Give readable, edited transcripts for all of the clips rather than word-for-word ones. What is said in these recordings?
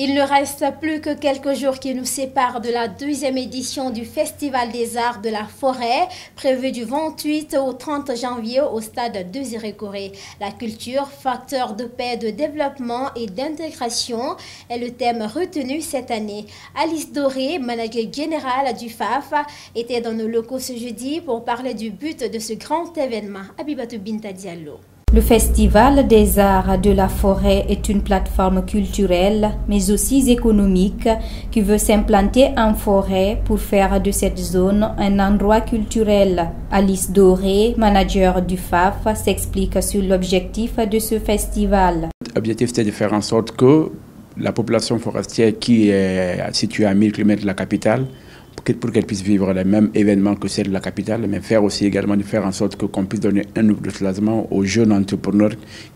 Il ne reste plus que quelques jours qui nous séparent de la deuxième édition du Festival des Arts de la Forêt, prévu du 28 au 30 janvier au stade de Zérékoré. La culture, facteur de paix, de développement et d'intégration est le thème retenu cette année. Alice Doré, manager général du FAF, était dans nos locaux ce jeudi pour parler du but de ce grand événement. Abibatou Binta Diallo. Le Festival des Arts de la Forêt est une plateforme culturelle, mais aussi économique, qui veut s'implanter en forêt pour faire de cette zone un endroit culturel. Alice Doré, manager du FAF, s'explique sur l'objectif de ce festival. L'objectif, c'est de faire en sorte que la population forestière qui est située à 1000 km de la capitale, pour qu'elle puisse vivre les mêmes événements que celle de la capitale, mais faire aussi également de faire en sorte qu'on puisse donner un nouveau déplacement aux jeunes entrepreneurs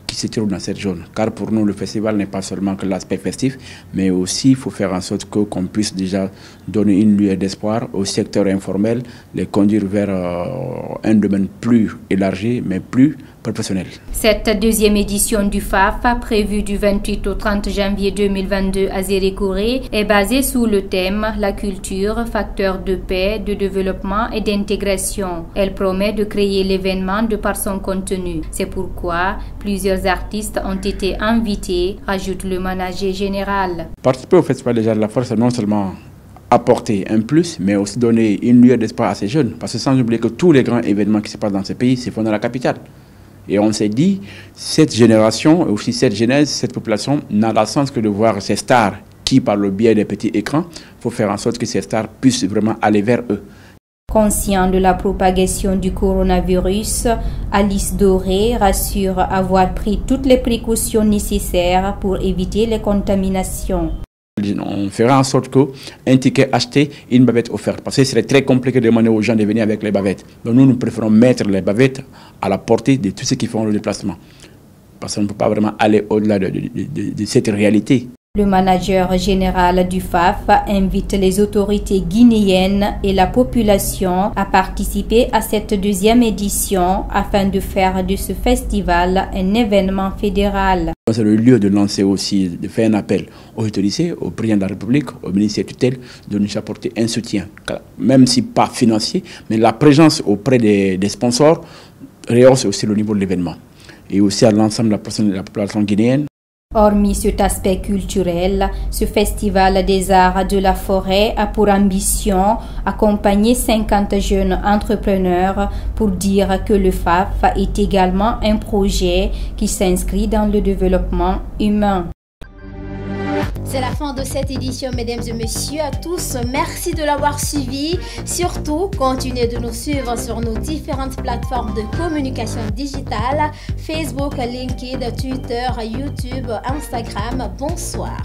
qui se trouvent dans cette zone. Car pour nous, le festival n'est pas seulement que l'aspect festif, mais aussi il faut faire en sorte qu'on puisse déjà donner une lueur d'espoir au secteur informel, les conduire vers un domaine plus élargi, mais plus professionnel. Cette deuxième édition du FAF, prévue du 28 au 30 janvier 2022 à Zérékoré, est basée sous le thème « La culture, facteur de paix, de développement et d'intégration ». Elle promet de créer l'événement de par son contenu. C'est pourquoi plusieurs artistes ont été invités, ajoute le manager général. Participer au Festival des Arts de la Forêt, c'est non seulement apporter un plus, mais aussi donner une lueur d'espoir à ces jeunes. Parce que sans oublier que tous les grands événements qui se passent dans ce pays se font dans la capitale. Et on s'est dit, cette génération, et aussi cette jeunesse, cette population, n'a la chance que de voir ces stars qui, par le biais des petits écrans, il faut faire en sorte que ces stars puissent vraiment aller vers eux. Conscient de la propagation du coronavirus, Alice Doré rassure avoir pris toutes les précautions nécessaires pour éviter les contaminations. On fera en sorte qu'un ticket acheté, une bavette offerte. Parce que ce serait très compliqué de demander aux gens de venir avec les bavettes. Donc nous préférons mettre les bavettes à la portée de tous ceux qui font le déplacement. Parce qu'on ne peut pas vraiment aller au-delà de cette réalité. Le manager général du FAF invite les autorités guinéennes et la population à participer à cette deuxième édition afin de faire de ce festival un événement fédéral. C'est le lieu de lancer aussi, de faire un appel aux autorités, au président de la République, au ministère tutelle, de nous apporter un soutien, même si pas financier, mais la présence auprès des sponsors rehausse aussi le niveau de l'événement. Et aussi à l'ensemble de la population guinéenne. Hormis cet aspect culturel, ce Festival des Arts de la Forêt a pour ambition accompagner 50 jeunes entrepreneurs pour dire que le FAF est également un projet qui s'inscrit dans le développement humain. C'est la fin de cette édition, mesdames et messieurs. À tous, merci de l'avoir suivi. Surtout, continuez de nous suivre sur nos différentes plateformes de communication digitale, Facebook, LinkedIn, Twitter, YouTube, Instagram. Bonsoir.